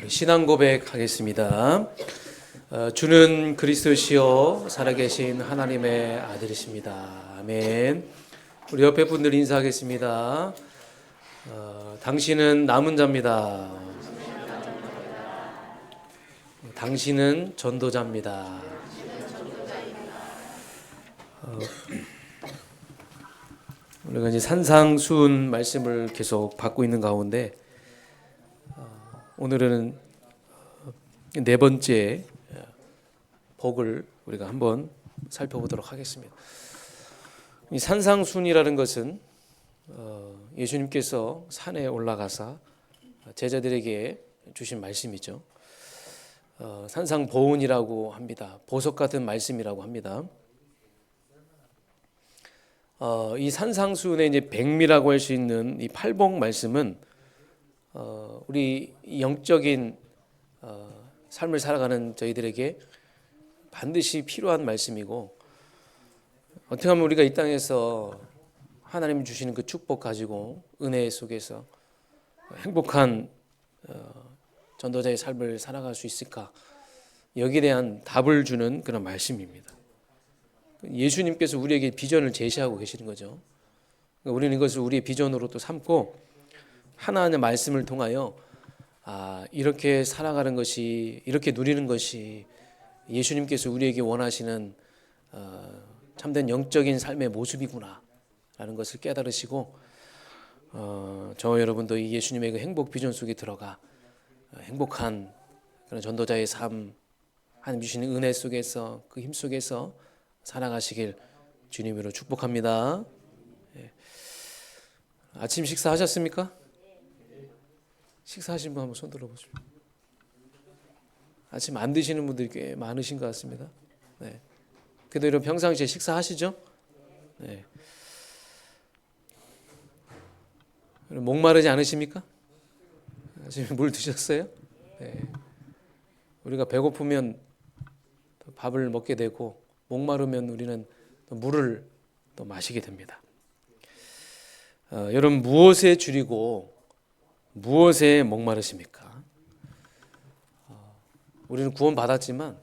신앙 고백하겠습니다. 주는 그리스도시요 살아계신 하나님의 아들이십니다. 아멘. 우리 옆에 분들 인사하겠습니다. 당신은 남은 자입니다. 당신은 전도자입니다. 우리가 이제 산상수훈 말씀을 계속 받고 있는 가운데 오늘은 네 번째 복을 우리가 한번 살펴보도록 하겠습니다. 이 산상수훈이라는 것은 예수님께서 산에 올라가사 제자들에게 주신 말씀이죠. 산상보훈이라고 합니다. 보석 같은 말씀이라고 합니다. 이 산상수훈의 이제 백미라고 할 수 있는 이 팔복 말씀은 우리 영적인 삶을 살아가는 저희들에게 반드시 필요한 말씀이고, 어떻게 하면 우리가 이 땅에서 하나님이 주시는 그 축복 가지고 은혜 속에서 행복한 전도자의 삶을 살아갈 수 있을까, 여기에 대한 답을 주는 그런 말씀입니다. 예수님께서 우리에게 비전을 제시하고 계시는 거죠. 우리는 이것을 우리의 비전으로 또 삼고 하나님의 말씀을 통하여 이렇게 살아가는 것이, 이렇게 누리는 것이 예수님께서 우리에게 원하시는 참된 영적인 삶의 모습이구나 라는 것을 깨달으시고, 저와 여러분도 이 예수님의 그 행복 비전 속에 들어가 행복한 그런 전도자의 삶, 하나님 주시는 은혜 속에서, 그 힘 속에서 살아가시길 주님으로 축복합니다. 아침 식사하셨습니까? 식사하신 분 한번 손 들어보십시오. 아침 안 드시는 분들이 꽤 많으신 것 같습니다. 네. 그래도 이런 평상시에 식사하시죠? 네. 목마르지 않으십니까? 아침에 물 드셨어요? 네. 우리가 배고프면 밥을 먹게 되고, 목마르면 우리는 또 물을 또 마시게 됩니다. 여러분, 무엇에 줄이고 무엇에 목마르십니까? 우리는 구원 받았지만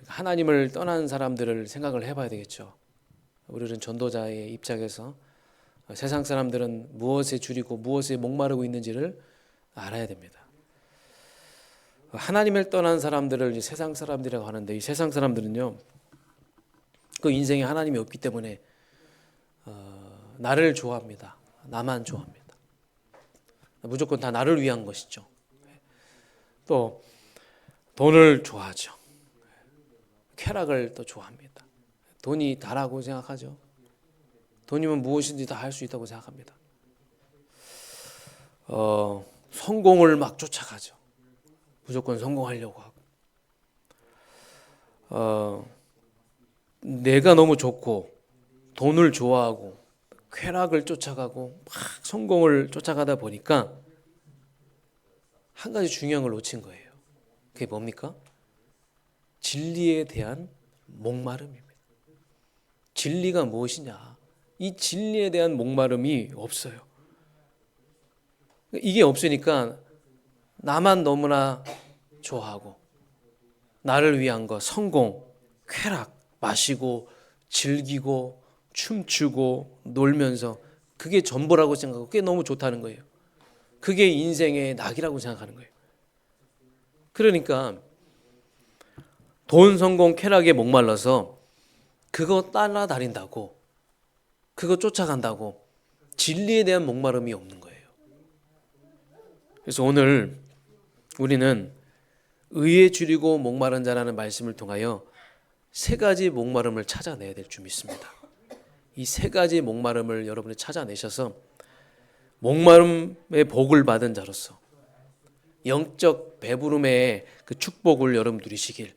하나님을 떠난 사람들을 생각을 해봐야 되겠죠. 우리는 전도자의 입장에서 세상 사람들은 무엇에 줄이고 무엇에 목마르고 있는지를 알아야 됩니다. 하나님을 떠난 사람들을 이제 세상 사람들이라고 하는데, 이 세상 사람들은요, 그 인생에 하나님이 없기 때문에 나를 좋아합니다. 나만 좋아합니다. 무조건 다 나를 위한 것이죠. 또 돈을 좋아하죠. 쾌락을 또 좋아합니다. 돈이 다라고 생각하죠. 돈이면 무엇이든지 다 할 수 있다고 생각합니다. 성공을 막 쫓아가죠. 무조건 성공하려고 하고, 내가 너무 좋고 돈을 좋아하고 쾌락을 쫓아가고 막 성공을 쫓아가다 보니까 한 가지 중요한 걸 놓친 거예요. 그게 뭡니까? 진리에 대한 목마름입니다. 진리가 무엇이냐? 이 진리에 대한 목마름이 없어요. 이게 없으니까 나만 너무나 좋아하고, 나를 위한 거, 성공, 쾌락, 마시고 즐기고 춤추고 놀면서 그게 전부라고 생각하고, 그게 너무 좋다는 거예요. 그게 인생의 낙이라고 생각하는 거예요. 그러니까 돈, 성공, 쾌락에 목말라서 그거 따라다닌다고, 그거 쫓아간다고 진리에 대한 목마름이 없는 거예요. 그래서 오늘 우리는 의에 줄이고 목마른 자라는 말씀을 통하여 세 가지 목마름을 찾아내야 될 줄 믿습니다. 이 세 가지 목마름을 여러분이 찾아내셔서 목마름의 복을 받은 자로서 영적 배부름의 그 축복을 여러분 누리시길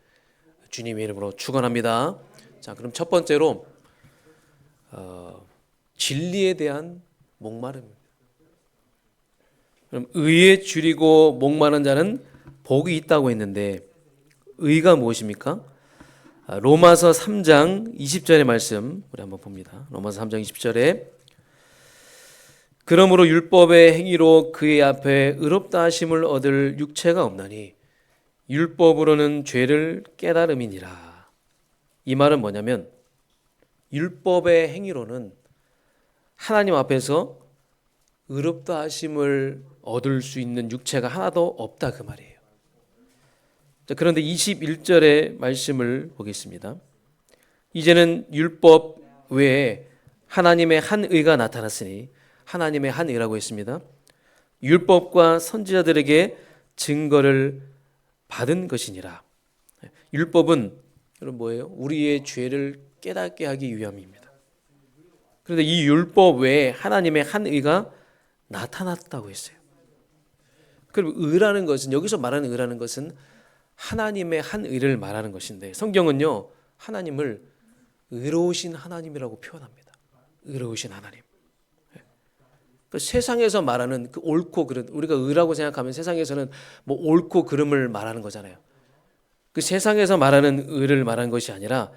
주님의 이름으로 축원합니다. 자, 그럼 첫 번째로 진리에 대한 목마름입니다. 그럼 의에 줄이고 목마른 자는 복이 있다고 했는데, 의가 무엇입니까? 로마서 3장 20절의 말씀 우리 한번 봅니다. 로마서 3장 20절에 그러므로 율법의 행위로 그의 앞에 의롭다 하심을 얻을 육체가 없나니 율법으로는 죄를 깨달음이니라. 이 말은 뭐냐면 율법의 행위로는 하나님 앞에서 의롭다 하심을 얻을 수 있는 육체가 하나도 없다 그 말이에요. 자, 그런데 21절의 말씀을 보겠습니다. 이제는 율법 외에 하나님의 한 의가 나타났으니, 하나님의 한 의라고 했습니다. 율법과 선지자들에게 증거를 받은 것이니라. 율법은 여러분 뭐예요? 우리의 죄를 깨닫게 하기 위함입니다. 그런데 이 율법 외에 하나님의 한 의가 나타났다고 했어요. 그럼 의라는 것은, 여기서 말하는 의라는 것은 하나님의 한 의를 말하는 것인데, 성경은요 하나님을 의로우신 하나님이라고 표현합니다. 의로우신 하나님. 그 세상에서 말하는 그 옳고 그름, 우리가 의라고 생각하면 세상에서는 뭐 옳고 그름을 말하는 거잖아요. 그 세상에서 말하는 의를 말하는 것이 아니라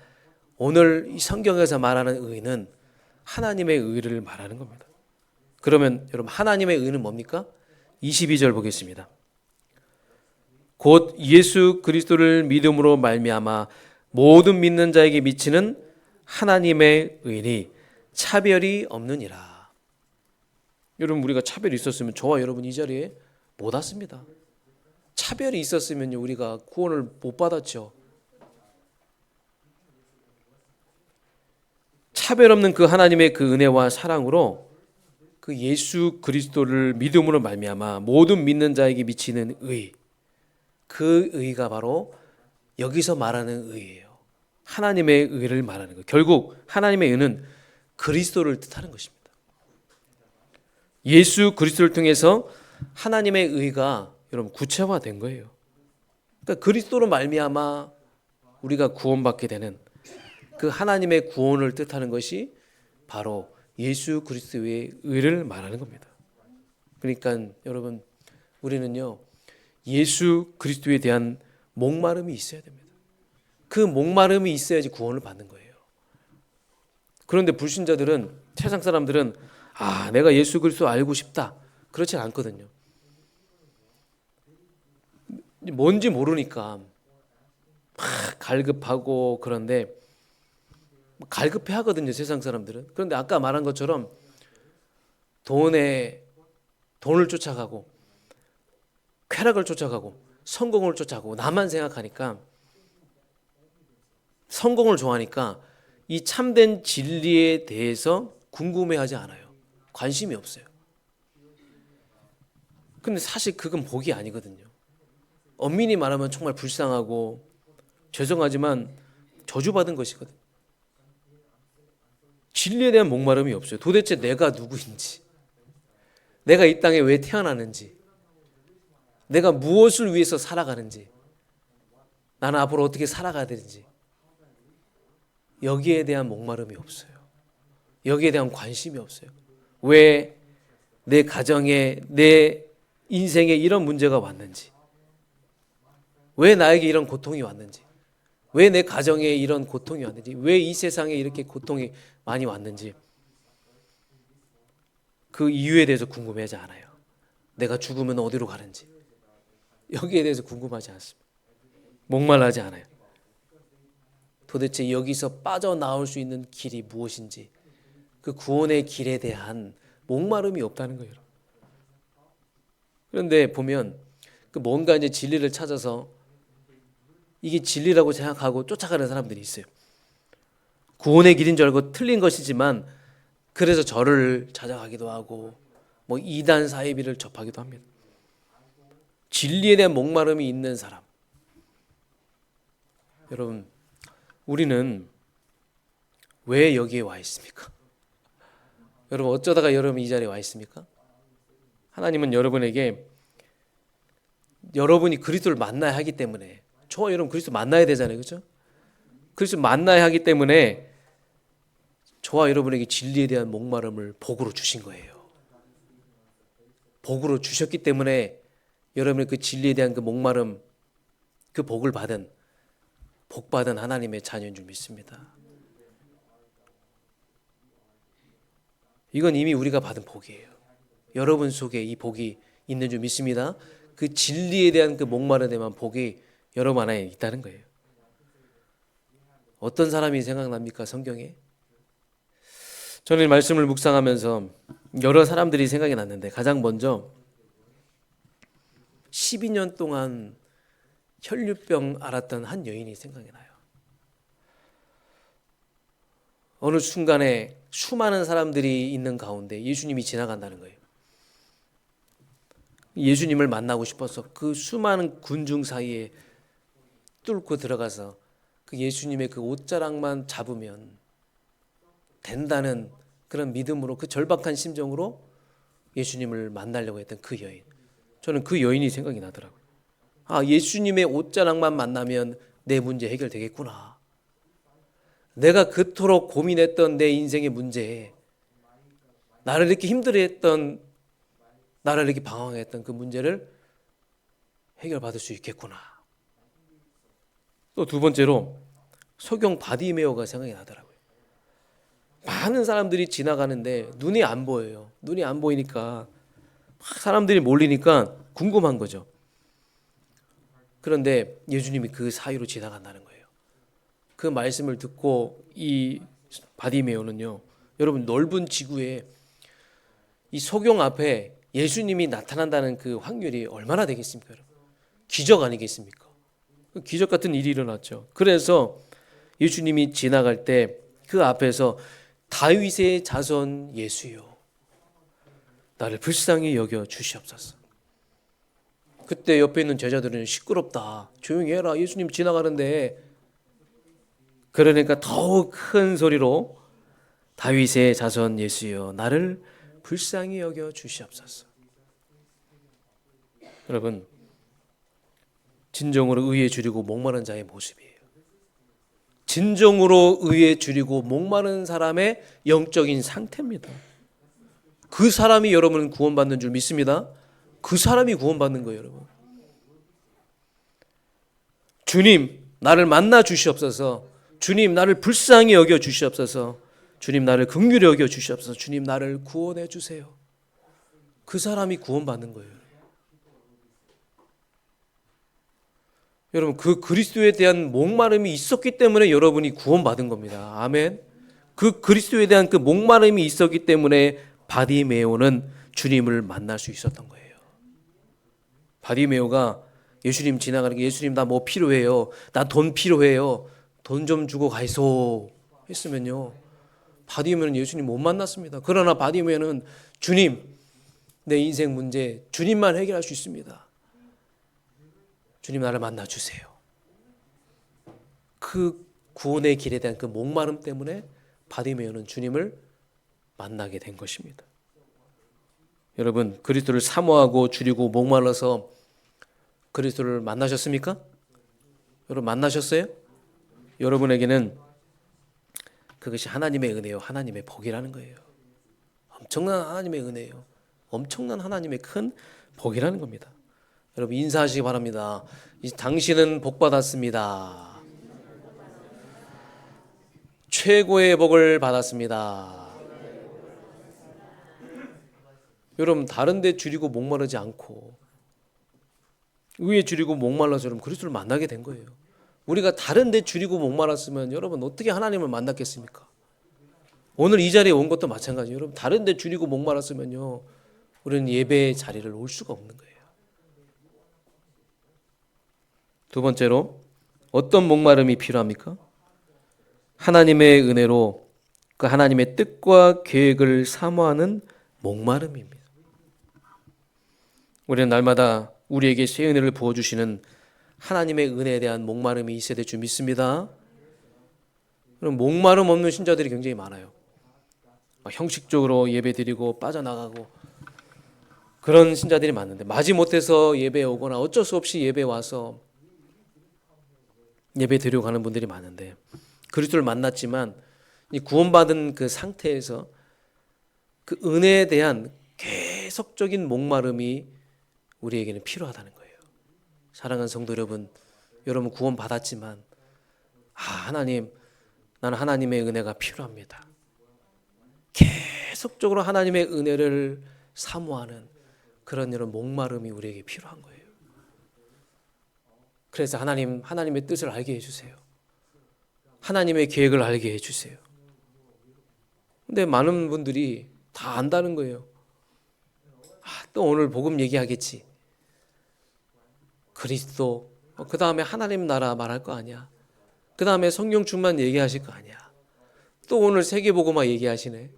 오늘 이 성경에서 말하는 의는 하나님의 의를 말하는 겁니다. 그러면 여러분 하나님의 의는 뭡니까? 22절 보겠습니다. 곧 예수 그리스도를 믿음으로 말미암아 모든 믿는 자에게 미치는 하나님의 의니 차별이 없느니라. 여러분 우리가 차별이 있었으면 저와 여러분 이 자리에 못 왔습니다. 차별이 있었으면 우리가 구원을 못 받았죠. 차별 없는 그 하나님의 그 은혜와 사랑으로 그 예수 그리스도를 믿음으로 말미암아 모든 믿는 자에게 미치는 의, 그 의가 바로 여기서 말하는 의예요. 하나님의 의를 말하는 거예요. 결국 하나님의 의는 그리스도를 뜻하는 것입니다. 예수 그리스도를 통해서 하나님의 의가 여러분 구체화된 거예요. 그러니까 그리스도로 말미암아 우리가 구원받게 되는 그 하나님의 구원을 뜻하는 것이 바로 예수 그리스도의 의를 말하는 겁니다. 그러니까 여러분 우리는요 예수 그리스도에 대한 목마름이 있어야 됩니다. 그 목마름이 있어야지 구원을 받는 거예요. 그런데 불신자들은, 세상 사람들은 내가 예수 그리스도 알고 싶다 그렇지 않거든요. 뭔지 모르니까 막 갈급하고, 그런데 갈급해 하거든요 세상 사람들은. 그런데 아까 말한 것처럼 돈을 쫓아가고 쾌락을 쫓아가고 성공을 쫓아가고 나만 생각하니까, 성공을 좋아하니까 이 참된 진리에 대해서 궁금해하지 않아요. 관심이 없어요. 근데 사실 그건 복이 아니거든요. 엄밀히 말하면 정말 불쌍하고 죄송하지만 저주받은 것이거든요. 진리에 대한 목마름이 없어요. 도대체 내가 누구인지, 내가 이 땅에 왜 태어나는지, 내가 무엇을 위해서 살아가는지, 나는 앞으로 어떻게 살아가야 되는지, 여기에 대한 목마름이 없어요. 여기에 대한 관심이 없어요. 왜 내 가정에, 내 인생에 이런 문제가 왔는지, 왜 나에게 이런 고통이 왔는지, 왜 내 가정에 이런 고통이 왔는지, 왜 이 세상에 이렇게 고통이 많이 왔는지, 그 이유에 대해서 궁금해하지 않아요. 내가 죽으면 어디로 가는지, 여기에 대해서 궁금하지 않습니다. 목말라하지 않아요. 도대체 여기서 빠져나올 수 있는 길이 무엇인지, 그 구원의 길에 대한 목마름이 없다는 거예요. 그런데 보면 그 뭔가 이제 진리를 찾아서 이게 진리라고 생각하고 쫓아가는 사람들이 있어요. 구원의 길인 줄 알고 틀린 것이지만 그래서 절을 찾아가기도 하고 뭐 이단 사이비를 접하기도 합니다. 진리에 대한 목마름이 있는 사람, 여러분 우리는 왜 여기에 와 있습니까? 여러분 어쩌다가 여러분 이 자리에 와 있습니까? 하나님은 여러분에게, 여러분이 그리스도를 만나야 하기 때문에, 저와 여러분 그리스도 만나야 되잖아요, 그렇죠? 그리스도 만나야 하기 때문에 저와 여러분에게 진리에 대한 목마름을 복으로 주신 거예요. 복으로 주셨기 때문에 여러분의 그 진리에 대한 그 목마름, 그 복을 받은, 복받은 하나님의 자녀인 줄 믿습니다. 이건 이미 우리가 받은 복이에요. 여러분 속에 이 복이 있는 줄 믿습니다. 그 진리에 대한 그 목마름에만 복이 여러분 안에 있다는 거예요. 어떤 사람이 생각납니까? 성경에? 저는 이 말씀을 묵상하면서 여러 사람들이 생각이 났는데 가장 먼저 12년 동안 혈류병 앓았던 한 여인이 생각이 나요. 어느 순간에 수많은 사람들이 있는 가운데 예수님이 지나간다는 거예요. 예수님을 만나고 싶어서 그 수많은 군중 사이에 뚫고 들어가서 그 예수님의 그 옷자락만 잡으면 된다는 그런 믿음으로, 그 절박한 심정으로 예수님을 만나려고 했던 그 여인. 저는 그 여인이 생각이 나더라고요. 아, 예수님의 옷자락만 만나면 내 문제 해결되겠구나. 내가 그토록 고민했던 내 인생의 문제, 나를 이렇게 힘들어했던, 나를 이렇게 방황했던 그 문제를 해결받을 수 있겠구나. 또 두 번째로 소경 바디메오가 생각이 나더라고요. 많은 사람들이 지나가는데 눈이 안 보여요. 눈이 안 보이니까 사람들이 몰리니까 궁금한 거죠. 그런데 예수님이 그 사이로 지나간다는 거예요. 그 말씀을 듣고 이 바디메오는요, 여러분 넓은 지구에 이 소경 앞에 예수님이 나타난다는 그 확률이 얼마나 되겠습니까? 여러분? 기적 아니겠습니까? 기적 같은 일이 일어났죠. 그래서 예수님이 지나갈 때 그 앞에서 다윗의 자손 예수여, 나를 불쌍히 여겨 주시옵소서. 그때 옆에 있는 제자들은 시끄럽다, 조용히 해라, 예수님 지나가는데. 그러니까 더욱 큰 소리로 다윗의 자손 예수여, 나를 불쌍히 여겨 주시옵소서. 여러분, 진정으로 의에 줄이고 목마른 자의 모습이에요. 진정으로 의에 줄이고 목마른 사람의 영적인 상태입니다. 그 사람이 여러분은 구원받는 줄 믿습니다. 그 사람이 구원받는 거예요, 여러분. 주님, 나를 만나 주시옵소서. 주님, 나를 불쌍히 여겨 주시옵소서. 주님, 나를 긍휼히 여겨 주시옵소서. 주님, 나를 구원해 주세요. 그 사람이 구원받는 거예요. 여러분, 그 그리스도에 대한 목마름이 있었기 때문에 여러분이 구원받은 겁니다. 아멘. 그 그리스도에 대한 그 목마름이 있었기 때문에 바디메오는 주님을 만날 수 있었던 거예요. 바디메오가 예수님 지나가는 게, 예수님 나 뭐 필요해요, 나 돈 필요해요, 돈 좀 주고 가이소 했으면요, 바디메오는 예수님 못 만났습니다. 그러나 바디메오는 주님, 내 인생 문제 주님만 해결할 수 있습니다. 주님, 나를 만나 주세요. 그 구원의 길에 대한 그 목마름 때문에 바디메오는 주님을 만나게 된 것입니다. 여러분, 그리스도를 사모하고 줄이고 목말라서 그리스도를 만나셨습니까? 여러분, 만나셨어요? 여러분에게는 그것이 하나님의 은혜요, 하나님의 복이라는 거예요. 엄청난 하나님의 은혜요, 엄청난 하나님의 큰 복이라는 겁니다. 여러분, 인사하시기 바랍니다. 당신은 복 받았습니다. 최고의 복을 받았습니다. 여러분, 다른 데 줄이고 목마르지 않고 의에 줄이고 목말라서 여러분 그리스도를 만나게 된 거예요. 우리가 다른 데 줄이고 목말랐으면 여러분 어떻게 하나님을 만났겠습니까? 오늘 이 자리에 온 것도 마찬가지예요. 여러분, 다른 데 줄이고 목말랐으면요, 우리는 예배의 자리를 올 수가 없는 거예요. 두 번째로 어떤 목마름이 필요합니까? 하나님의 은혜로 그 하나님의 뜻과 계획을 사모하는 목마름입니다. 우리는 날마다 우리에게 새 은혜를 부어주시는 하나님의 은혜에 대한 목마름이 있어야 될 줄 믿습니다. 그럼 목마름 없는 신자들이 굉장히 많아요. 형식적으로 예배드리고 빠져나가고 그런 신자들이 많은데, 마지못해서 예배에 오거나 어쩔 수 없이 예배에 와서 예배 드리고 가는 분들이 많은데, 그리스도를 만났지만 이 구원받은 그 상태에서 그 은혜에 대한 계속적인 목마름이 우리에게는 필요하다는 거예요. 사랑하는 성도 여러분, 여러분 구원받았지만 하나님, 나는 하나님의 은혜가 필요합니다. 계속적으로 하나님의 은혜를 사모하는 그런 이런 목마름이 우리에게 필요한 거예요. 그래서 하나님의 뜻을 알게 해주세요. 하나님의 계획을 알게 해주세요. 근데 많은 분들이 다 안다는 거예요. 또 오늘 복음 얘기하겠지. 그리스도, 그 다음에 하나님 나라 말할 거 아니야. 그 다음에 성령 충만 얘기하실 거 아니야. 또 오늘 세계복음화 얘기하시네.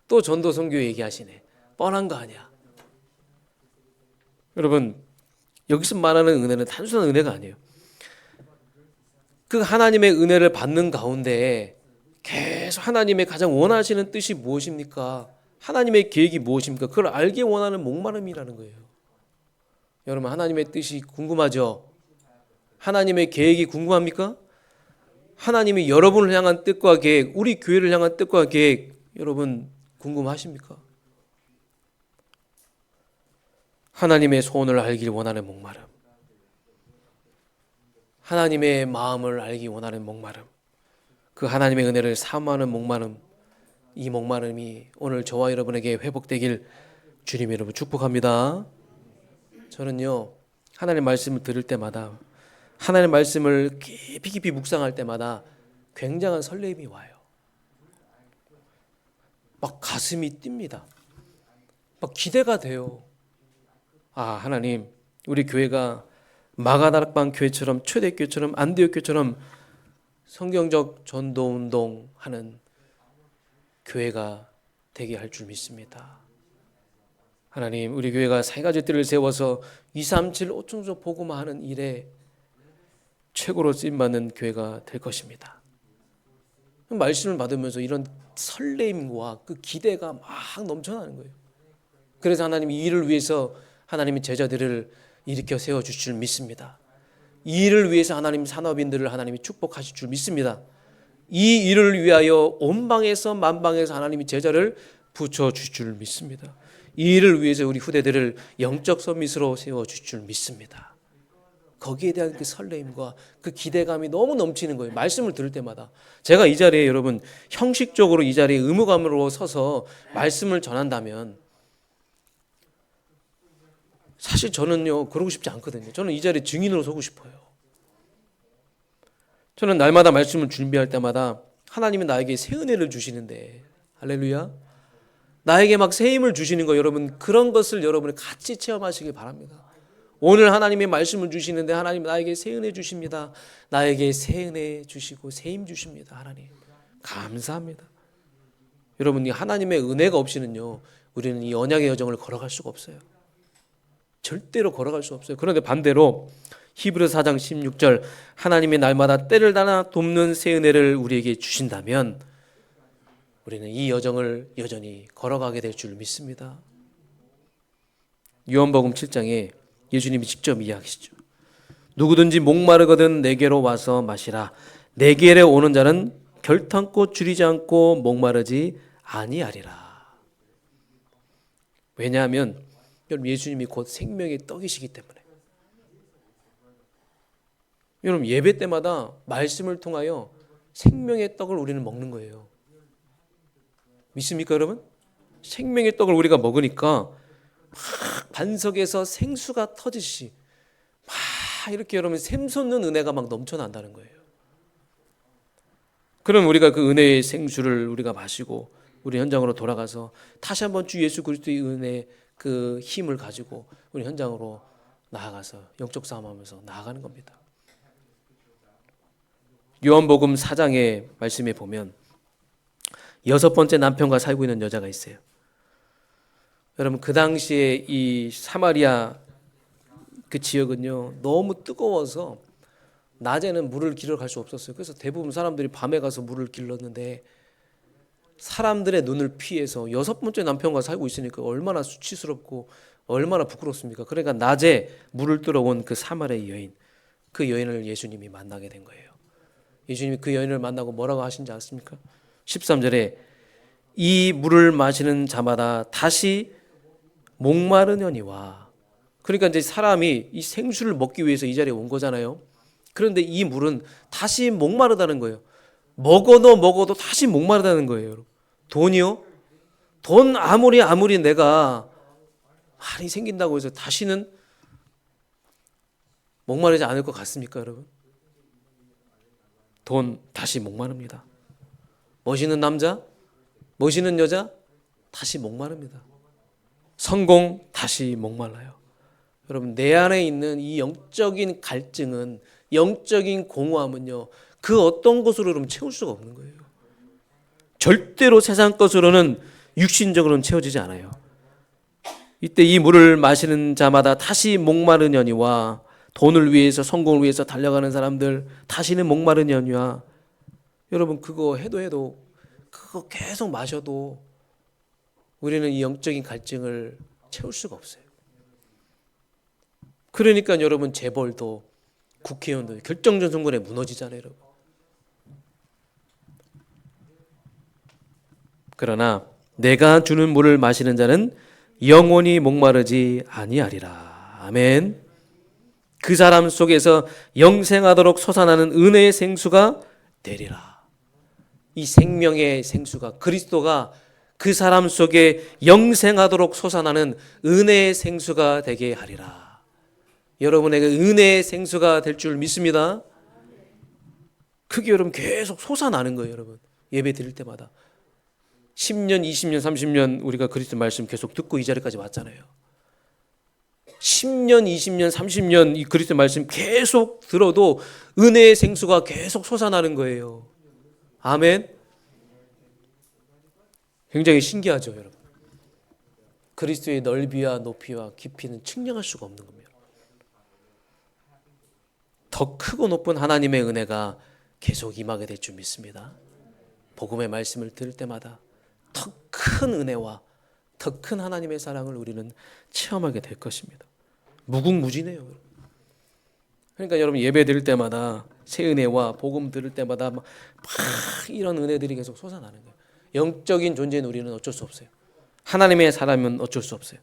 또 전도 선교 얘기하시네. 뻔한 거 아니야. 여러분, 여기서 말하는 은혜는 단순한 은혜가 아니에요. 그 하나님의 은혜를 받는 가운데 계속 하나님의 가장 원하시는 뜻이 무엇입니까? 하나님의 계획이 무엇입니까? 그걸 알게 원하는 목마름이라는 거예요. 여러분, 하나님의 뜻이 궁금하죠? 하나님의 계획이 궁금합니까? 하나님이 여러분을 향한 뜻과 계획, 우리 교회를 향한 뜻과 계획, 여러분 궁금하십니까? 하나님의 소원을 알길 원하는 목마름, 하나님의 마음을 알기 원하는 목마름, 그 하나님의 은혜를 사모하는 목마름, 이 목마름이 오늘 저와 여러분에게 회복되길 주님 여러분 축복합니다. 저는요, 하나님의 말씀을 들을 때마다, 하나님의 말씀을 깊이 묵상할 때마다 굉장한 설렘이 와요. 막 가슴이 뜁니다. 막 기대가 돼요. 하나님, 우리 교회가 마가다락방 교회처럼, 초대교회처럼, 안디옥교회처럼 성경적 전도운동 하는 교회가 되게 할 줄 믿습니다. 하나님, 우리 교회가 세 가지 뜰을 세워서 237 5청조 복음화하는 일에 최고로 쓰임받는 교회가 될 것입니다. 말씀을 받으면서 이런 설렘과 그 기대가 막 넘쳐나는 거예요. 그래서 하나님 이 일을 위해서 하나님의 제자들을 일으켜 세워주실 줄 믿습니다. 이 일을 위해서 하나님 산업인들을 하나님이 축복하실 줄 믿습니다. 이 일을 위하여 온방에서 만방에서 하나님이 제자를 붙여주실 줄 믿습니다. 이 일을 위해서 우리 후대들을 영적 서밋으로 세워주실 줄 믿습니다. 거기에 대한 그 설레임과 그 기대감이 너무 넘치는 거예요. 말씀을 들을 때마다. 제가 이 자리에 여러분 형식적으로 이 자리에 의무감으로 서서 말씀을 전한다면 사실 저는요 그러고 싶지 않거든요. 저는 이 자리에 증인으로 서고 싶어요. 저는 날마다 말씀을 준비할 때마다 하나님이 나에게 새 은혜를 주시는데, 할렐루야, 나에게 막 새 힘을 주시는 거, 여러분 그런 것을 여러분이 같이 체험하시길 바랍니다. 오늘 하나님이 말씀을 주시는데 하나님 나에게 새 은혜 주십니다. 나에게 새 은혜 주시고 새 힘 주십니다. 하나님 감사합니다. 여러분, 이 하나님의 은혜가 없이는요 우리는 이 언약의 여정을 걸어갈 수가 없어요. 절대로 걸어갈 수 없어요. 그런데 반대로 히브리서 4장 16절, 하나님이 날마다 때를 따라 돕는 새 은혜를 우리에게 주신다면 우리는 이 여정을 여전히 걸어가게 될 줄 믿습니다. 요한복음 7장에 예수님이 직접 이야기하시죠. 누구든지 목마르거든 내게로 와서 마시라. 내게로 오는 자는 결탄코 줄이지 않고 목마르지 아니하리라. 왜냐하면 여러분 예수님이 곧 생명의 떡이시기 때문에. 여러분 예배 때마다 말씀을 통하여 생명의 떡을 우리는 먹는 거예요. 믿습니까 여러분? 생명의 떡을 우리가 먹으니까 막 반석에서 생수가 터지듯이 막 이렇게 여러분 샘솟는 은혜가 막 넘쳐난다는 거예요. 그럼 우리가 그 은혜의 생수를 우리가 마시고 우리 현장으로 돌아가서 다시 한번 주 예수 그리스도의 은혜 그 힘을 가지고 우리 현장으로 나아가서 영적 싸움하면서 나아가는 겁니다. 요한복음 4장의 말씀에 보면 6번째 남편과 살고 있는 여자가 있어요. 여러분 그 당시에 이 사마리아 그 지역은요 너무 뜨거워서 낮에는 물을 길러 갈 수 없었어요. 그래서 대부분 사람들이 밤에 가서 물을 길렀는데 사람들의 눈을 피해서 6번째 남편과 살고 있으니까 얼마나 수치스럽고 얼마나 부끄럽습니까? 그러니까 낮에 물을 뜨러 온 그 사마리아 여인, 그 여인을 예수님이 만나게 된 거예요. 예수님이 그 여인을 만나고 뭐라고 하신지 아십니까? 13절에 이 물을 마시는 자마다 다시 목마르느니와. 그러니까 이제 사람이 이 생수를 먹기 위해서 이 자리에 온 거잖아요. 그런데 이 물은 다시 목마르다는 거예요. 먹어도 다시 목마르다는 거예요. 돈이요? 돈 아무리 내가 많이 생긴다고 해서 다시는 목마르지 않을 것 같습니까, 여러분? 돈 다시 목마릅니다. 멋있는 남자, 멋있는 여자 다시 목마릅니다. 성공 다시 목말라요. 여러분, 내 안에 있는 이 영적인 갈증은, 영적인 공허함은요, 그 어떤 것으로 여러분 채울 수가 없는 거예요. 절대로 세상 것으로는, 육신적으로는 채워지지 않아요. 이때 이 물을 마시는 자마다 다시 목마르려니와, 돈을 위해서, 성공을 위해서 달려가는 사람들 다시는 목마르려니와, 여러분 그거 해도 그거 계속 마셔도 우리는 이 영적인 갈증을 채울 수가 없어요. 그러니까 여러분 재벌도, 국회의원도 결정적 선거에 무너지잖아요, 여러분. 그러나 내가 주는 물을 마시는 자는 영원히 목마르지 아니하리라. 아멘. 그 사람 속에서 영생하도록 솟아나는 은혜의 생수가 되리라. 이 생명의 생수가, 그리스도가 그 사람 속에 영생하도록 솟아나는 은혜의 생수가 되게 하리라. 여러분에게 은혜의 생수가 될 줄 믿습니다. 그게 여러분 계속 솟아나는 거예요, 여러분. 예배 드릴 때마다 10년, 20년, 30년 우리가 그리스도 말씀 계속 듣고 이 자리까지 왔잖아요. 10년, 20년, 30년 이 그리스도 말씀 계속 들어도 은혜의 생수가 계속 솟아나는 거예요. 아멘. 굉장히 신기하죠, 여러분. 그리스도의 넓이와 높이와 깊이는 측량할 수가 없는 겁니다. 더 크고 높은 하나님의 은혜가 계속 임하게 될 줄 믿습니다. 복음의 말씀을 들을 때마다 더 큰 은혜와 더 큰 하나님의 사랑을 우리는 체험하게 될 것입니다. 무궁무진해요. 그러니까 여러분 예배 드릴 때마다 새 은혜와 복음 들을 때마다 막 이런 은혜들이 계속 솟아나는 거예요. 영적인 존재인 우리는 어쩔 수 없어요. 하나님의 사람은 어쩔 수 없어요.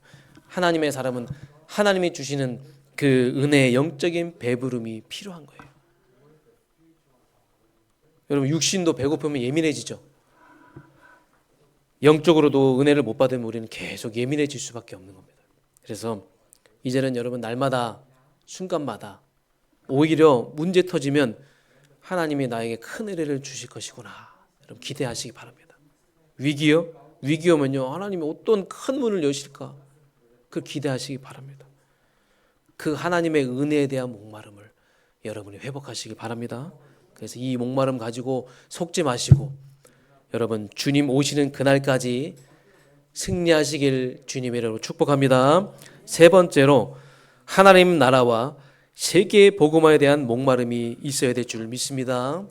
하나님의 사람은 하나님이 주시는 그 은혜의 영적인 배부름이 필요한 거예요. 여러분 육신도 배고프면 예민해지죠. 영적으로도 은혜를 못 받으면 우리는 계속 예민해질 수밖에 없는 겁니다. 그래서 이제는 여러분 날마다 순간마다 오히려 문제 터지면 하나님이 나에게 큰 은혜를 주실 것이구나, 여러분 기대하시기 바랍니다. 위기요? 위기 오면요 하나님이 어떤 큰 문을 여실까, 그걸 기대하시기 바랍니다. 그 하나님의 은혜에 대한 목마름을 여러분이 회복하시기 바랍니다. 그래서 이 목마름 가지고 속지 마시고 여러분 주님 오시는 그날까지 승리하시길 주님의 이름으로 축복합니다. 세 번째로 하나님 나라와 세계의 복음화에 대한 목마름이 있어야 될 줄 믿습니다.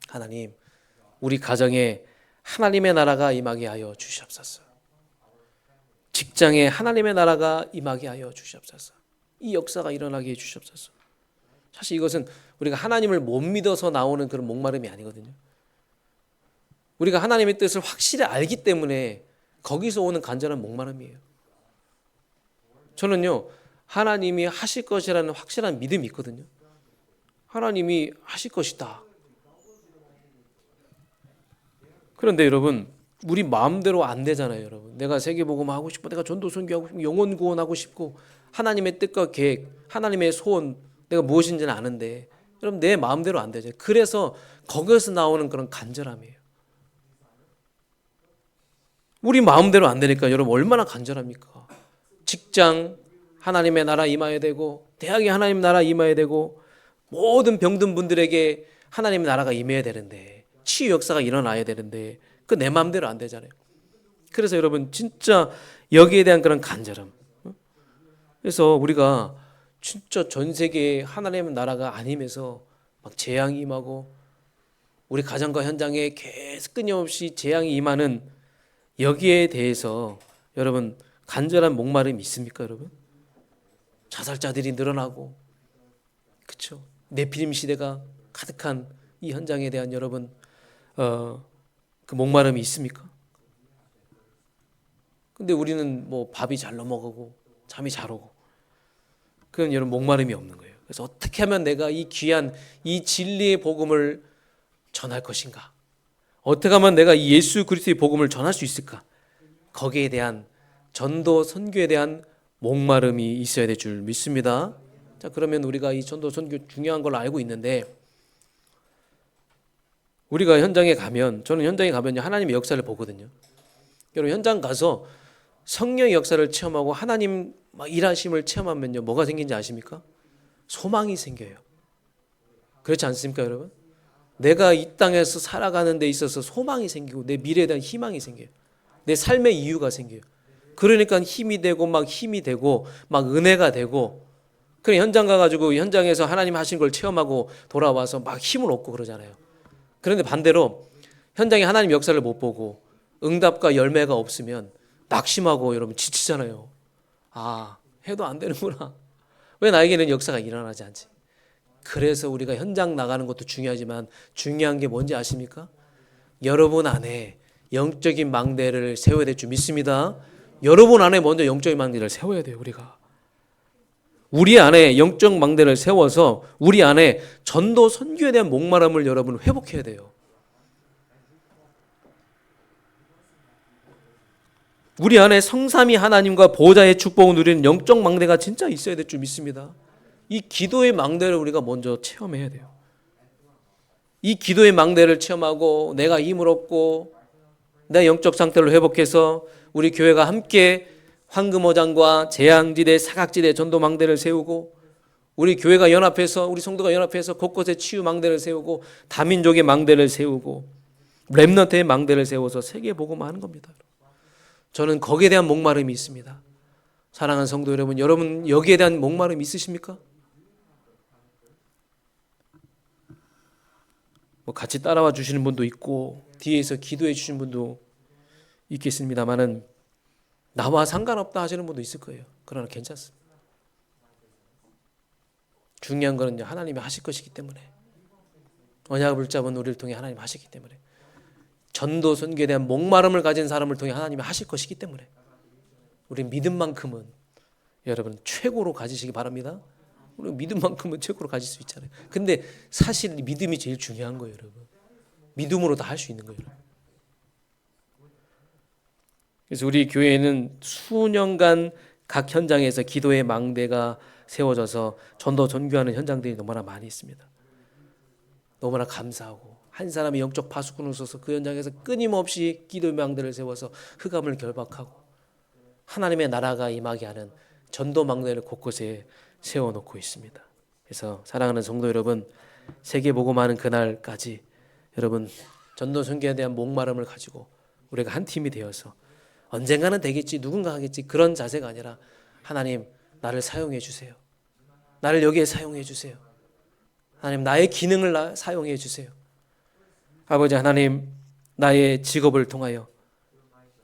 하나님, 우리 가정에 하나님의 나라가 임하게 하여 주시옵소서. 직장에 하나님의 나라가 임하게 하여 주시옵소서. 이 역사가 일어나게 해 주시옵소서. 사실 이것은 우리가 하나님을 못 믿어서 나오는 그런 목마름이 아니거든요. 우리가 하나님의 뜻을 확실히 알기 때문에 거기서 오는 간절한 목마름이에요. 저는요 하나님이 하실 것이라는 확실한 믿음이 있거든요. 하나님이 하실 것이다. 그런데 여러분 우리 마음대로 안 되잖아요. 여러분 내가 세계복음 하고 싶고, 내가 전도 선교하고 싶고, 영혼 구원하고 싶고, 하나님의 뜻과 계획, 하나님의 소원 내가 무엇인지는 아는데 여러분 내 마음대로 안 되죠. 그래서 거기서 나오는 그런 간절함이에요. 우리 마음대로 안 되니까 여러분 얼마나 간절합니까? 직장 하나님의 나라 임해야 되고, 대학에 하나님 나라 임해야 되고, 모든 병든 분들에게 하나님의 나라가 임해야 되는데, 치유 역사가 일어나야 되는데 그 내 마음대로 안 되잖아요. 그래서 여러분 진짜 여기에 대한 그런 간절함. 그래서 우리가 진짜 전 세계에 하나님의 나라가 안 임해서 막 재앙이 임하고 우리 가정과 현장에 계속 끊임없이 재앙이 임하는 여기에 대해서 여러분 간절한 목마름이 있습니까, 여러분? 자살자들이 늘어나고, 그렇죠? 네피림 시대가 가득한 이 현장에 대한 여러분 그 목마름이 있습니까? 근데 우리는 뭐 밥이 잘 넘어가고 잠이 잘 오고, 그건 여러분 목마름이 없는 거예요. 그래서 어떻게 하면 내가 이 귀한 이 진리의 복음을 전할 것인가? 어떻게 하면 내가 이 예수 그리스도의 복음을 전할 수 있을까? 거기에 대한 전도 선교에 대한 목마름이 있어야 될 줄 믿습니다. 자, 그러면 우리가 이 전도 선교 중요한 걸 알고 있는데, 우리가 현장에 가면, 저는 현장에 가면 하나님의 역사를 보거든요. 여러분, 현장 가서 성령의 역사를 체험하고 하나님 일하심을 체험하면요, 뭐가 생긴지 아십니까? 소망이 생겨요. 그렇지 않습니까, 여러분? 내가 이 땅에서 살아가는 데 있어서 소망이 생기고 내 미래에 대한 희망이 생겨요. 내 삶의 이유가 생겨요. 그러니까 힘이 되고 막 힘이 되고 막 은혜가 되고, 그래 현장 가가지고 현장에서 하나님 하신 걸 체험하고 돌아와서 막 힘을 얻고 그러잖아요. 그런데 반대로 현장에 하나님 역사를 못 보고 응답과 열매가 없으면 낙심하고 여러분 지치잖아요. 아, 해도 안 되는구나. 왜 나에게는 역사가 일어나지 않지? 그래서 우리가 현장 나가는 것도 중요하지만 중요한 게 뭔지 아십니까? 여러분 안에 영적인 망대를 세워야 될 줄 믿습니다. 여러분 안에 먼저 영적인 망대를 세워야 돼요. 우리 안에 영적 망대를 세워서 우리 안에 전도 선교에 대한 목마름을 여러분 회복해야 돼요. 우리 안에 성삼위 하나님과 보호자의 축복을 누리는 영적 망대가 진짜 있어야 될 줄 믿습니다. 이 기도의 망대를 우리가 먼저 체험해야 돼요. 이 기도의 망대를 체험하고 내가 힘을 얻고 내 영적 상태를 회복해서 우리 교회가 함께 황금어장과 재앙지대, 사각지대 전도 망대를 세우고, 우리 교회가 연합해서, 우리 성도가 연합해서 곳곳에 치유 망대를 세우고, 다민족의 망대를 세우고, 렘넌트의 망대를 세워서 세계 복음화 하는 겁니다. 저는 거기에 대한 목마름이 있습니다. 사랑하는 성도 여러분, 여러분 여기에 대한 목마름이 있으십니까? 뭐 같이 따라와 주시는 분도 있고 뒤에서 기도해 주시는 분도 있겠습니다만은 나와 상관없다 하시는 분도 있을 거예요. 그러나 괜찮습니다. 중요한 것은 하나님이 하실 것이기 때문에, 언약을 붙잡은 우리를 통해 하나님이 하시기 때문에, 전도 선교에 대한 목마름을 가진 사람을 통해 하나님이 하실 것이기 때문에 우리 믿음만큼은 여러분 최고로 가지시기 바랍니다. 우리 믿음만큼은 최고로 가질 수 있잖아요. 근데 사실 믿음이 제일 중요한 거예요, 여러분. 믿음으로 다 할 수 있는 거예요, 여러분. 그래서 우리 교회에는 수년간 각 현장에서 기도의 망대가 세워져서 전도 전교하는 현장들이 너무나 많이 있습니다. 너무나 감사하고, 한 사람이 영적 파수꾼을 써서 그 현장에서 끊임없이 기도의 망대를 세워서 흑암을 결박하고 하나님의 나라가 임하게 하는 전도 망대를 곳곳에 세워놓고 있습니다. 그래서 사랑하는 성도 여러분, 세계 복음하는 그날까지 여러분 전도 선교에 대한 목마름을 가지고 우리가 한 팀이 되어서 언젠가는 되겠지, 누군가 하겠지, 그런 자세가 아니라 하나님 나를 사용해 주세요. 나를 여기에 사용해 주세요. 하나님 나의 기능을 사용해 주세요. 아버지 하나님, 나의 직업을 통하여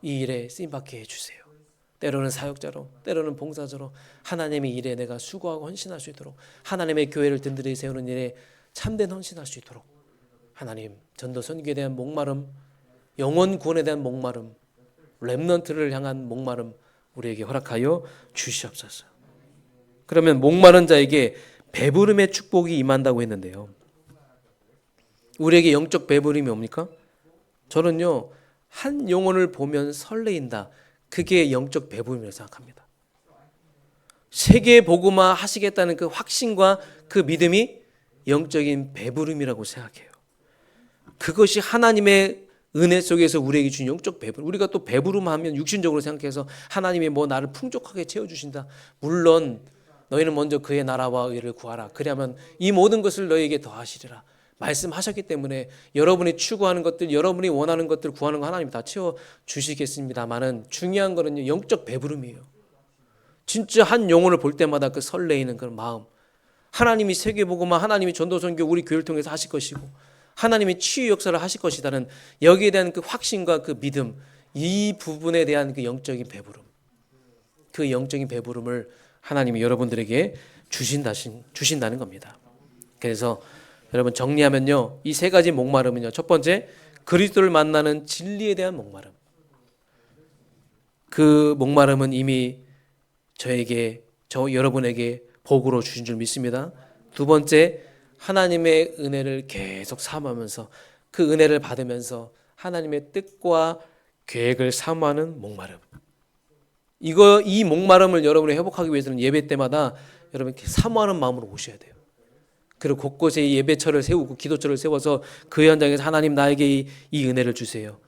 이 일에 쓰임받게 해주세요. 때로는 사역자로, 때로는 봉사자로 하나님의 일에 내가 수고하고 헌신할 수 있도록, 하나님의 교회를 든든히 세우는 일에 참된 헌신할 수 있도록 하나님 전도 선교에 대한 목마름, 영혼 구원에 대한 목마름, 렘넌트를 향한 목마름 우리에게 허락하여 주시옵소서. 그러면 목마른 자에게 배부름의 축복이 임한다고 했는데요, 우리에게 영적 배부름이 뭡니까? 저는요, 한 영혼을 보면 설레인다, 그게 영적 배부름이라고 생각합니다. 세계 복음화 하시겠다는 그 확신과 그 믿음이 영적인 배부름이라고 생각해요. 그것이 하나님의 은혜 속에서 우리에게 준 영적 배부름. 우리가 또 배부름하면 육신적으로 생각해서 하나님이 뭐 나를 풍족하게 채워주신다. 물론 너희는 먼저 그의 나라와 의를 구하라. 그러면 이 모든 것을 너희에게 더하시리라 말씀하셨기 때문에 여러분이 추구하는 것들, 여러분이 원하는 것들 구하는 거 하나님이 다 채워주시겠습니다만은 중요한 거는 영적 배부름이에요. 진짜 한 영혼을 볼 때마다 그 설레이는 그런 마음, 하나님이 세계복음화, 하나님이 전도선교 우리 교회를 통해서 하실 것이고 하나님이 치유 역사를 하실 것이라는 여기에 대한 그 확신과 그 믿음, 이 부분에 대한 그 영적인 배부름, 그 영적인 배부름을 하나님이 여러분들에게 주신다는 겁니다. 그래서 여러분 정리하면요, 이 세 가지 목마름은요, 첫 번째 그리스도를 만나는 진리에 대한 목마름. 그 목마름은 이미 여러분에게 복으로 주신 줄 믿습니다. 두 번째, 하나님의 은혜를 계속 사모하면서 그 은혜를 받으면서 하나님의 뜻과 계획을 사모하는 목마름. 이 목마름을 여러분이 회복하기 위해서는 예배 때마다 여러분 이렇게 사모하는 마음으로 오셔야 돼요. 그리고 곳곳에 예배처를 세우고 기도처를 세워서 그 현장에서 하나님 나에게 이 은혜를 주세요.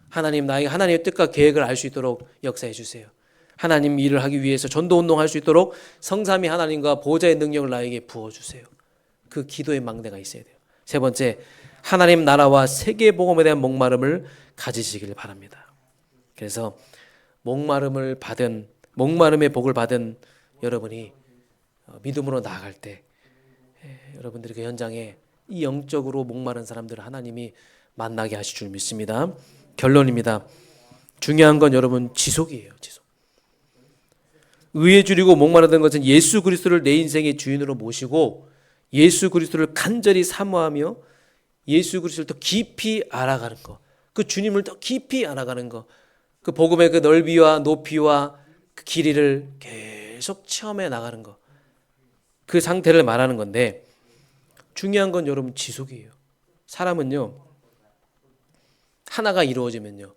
하나님 나에게 하나님의 뜻과 계획을 알 수 있도록 역사해 주세요. 하나님 일을 하기 위해서 전도 운동할 수 있도록 성삼위 하나님과 보좌의 능력을 나에게 부어 주세요. 그 기도의 망대가 있어야 돼요. 세 번째, 하나님 나라와 세계 복음에 대한 목마름을 가지시길 바랍니다. 그래서 목마름의 복을 받은 여러분이 믿음으로 나아갈 때 여러분들이 그 현장에 이 영적으로 목마른 사람들을 하나님이 만나게 하실 줄 믿습니다. 결론입니다. 중요한 건 여러분 지속이에요. 지속. 의에 줄이고 목마르다는 것은 예수 그리스도를 내 인생의 주인으로 모시고 예수 그리스도를 간절히 사모하며 예수 그리스도를 더 깊이 알아가는 것, 그 주님을 더 깊이 알아가는 것, 그 복음의 그 넓이와 높이와 그 길이를 계속 체험해 나가는 것, 그 상태를 말하는 건데 중요한 건 여러분 지속이에요. 사람은요 하나가 이루어지면요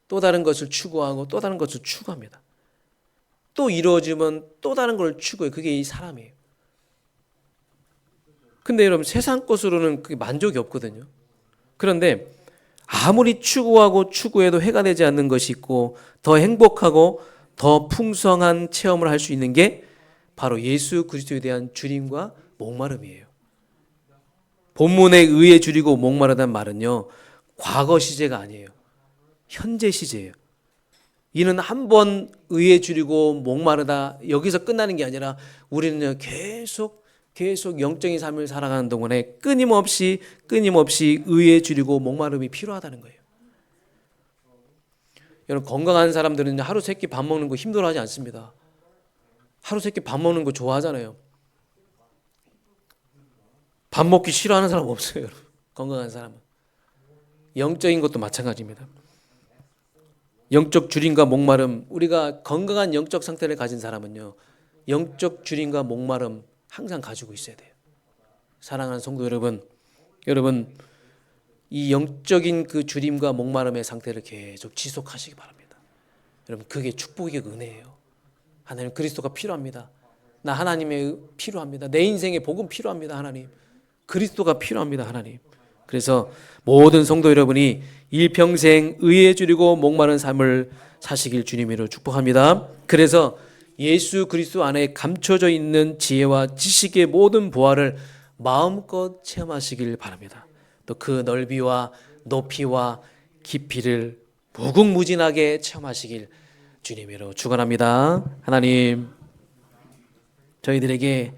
또 다른 것을 추구하고 또 다른 것을 추구합니다. 또 이루어지면 또 다른 걸 추구해요. 그게 이 사람이에요. 근데 여러분 세상 것으로는 그게 만족이 없거든요. 그런데 아무리 추구하고 추구해도 해가 되지 않는 것이 있고 더 행복하고 더 풍성한 체험을 할 수 있는 게 바로 예수 그리스도에 대한 줄임과 목마름이에요. 본문에 의에 줄이고 목마르다는 말은요 과거 시제가 아니에요. 현재 시제예요. 이는 한 번 의에 줄이고 목마르다 여기서 끝나는 게 아니라 우리는요 계속 영적인 삶을 살아가는 동안에 끊임없이 의에 줄이고 목마름이 필요하다는 거예요. 여러분 건강한 사람들은 하루 세 끼 밥 먹는 거 힘들어하지 않습니다. 하루 세 끼 밥 먹는 거 좋아하잖아요. 밥 먹기 싫어하는 사람 없어요. 여러분. 건강한 사람은. 영적인 것도 마찬가지입니다. 영적 줄임과 목마름, 우리가 건강한 영적 상태를 가진 사람은요 영적 줄임과 목마름 항상 가지고 있어야 돼요. 사랑하는 성도 여러분 이 영적인 그 줄임과 목마름의 상태를 계속 지속하시기 바랍니다. 여러분 그게 축복의 은혜예요. 하나님 그리스도가 필요합니다. 나 하나님의 필요합니다. 내 인생에 복음 필요합니다. 하나님 그리스도가 필요합니다. 하나님. 그래서 모든 성도 여러분이 일평생 의에 줄이고 목마른 삶을 사시길 주님으로 축복합니다. 그래서 예수 그리스도 안에 감춰져 있는 지혜와 지식의 모든 보화를 마음껏 체험하시길 바랍니다. 또 그 넓이와 높이와 깊이를 무궁무진하게 체험하시길 주님으로 축원합니다. 하나님 저희들에게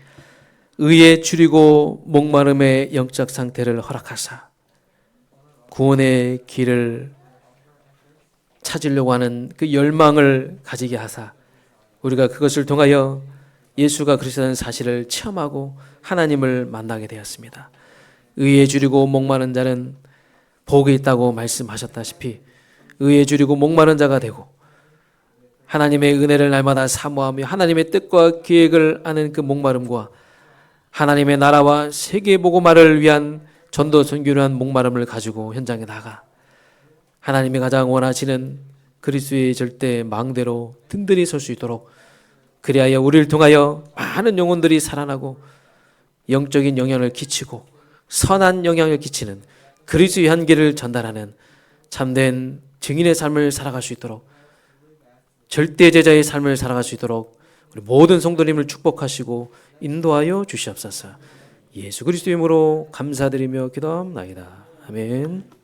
의에 줄이고 목마름의 영적 상태를 허락하사 구원의 길을 찾으려고 하는 그 열망을 가지게 하사 우리가 그것을 통하여 예수가 그리스도라는 사실을 체험하고 하나님을 만나게 되었습니다. 의에 줄이고 목마른 자는 복이 있다고 말씀하셨다시피 의에 줄이고 목마른 자가 되고 하나님의 은혜를 날마다 사모하며 하나님의 뜻과 계획을 아는 그 목마름과 하나님의 나라와 세계 복음화를 위한 전도 선교를 위한 목마름을 가지고 현장에 나가 하나님이 가장 원하시는 그리스도의 절대 망대로 든든히 설 수 있도록 그리하여 우리를 통하여 많은 영혼들이 살아나고 영적인 영향을 끼치고 선한 영향을 끼치는 그리스도의 향기를 전달하는 참된 증인의 삶을 살아갈 수 있도록 절대 제자의 삶을 살아갈 수 있도록 우리 모든 성도님을 축복하시고 인도하여 주시옵소서. 예수 그리스도의 이름으로 감사드리며 기도합나이다. 아멘.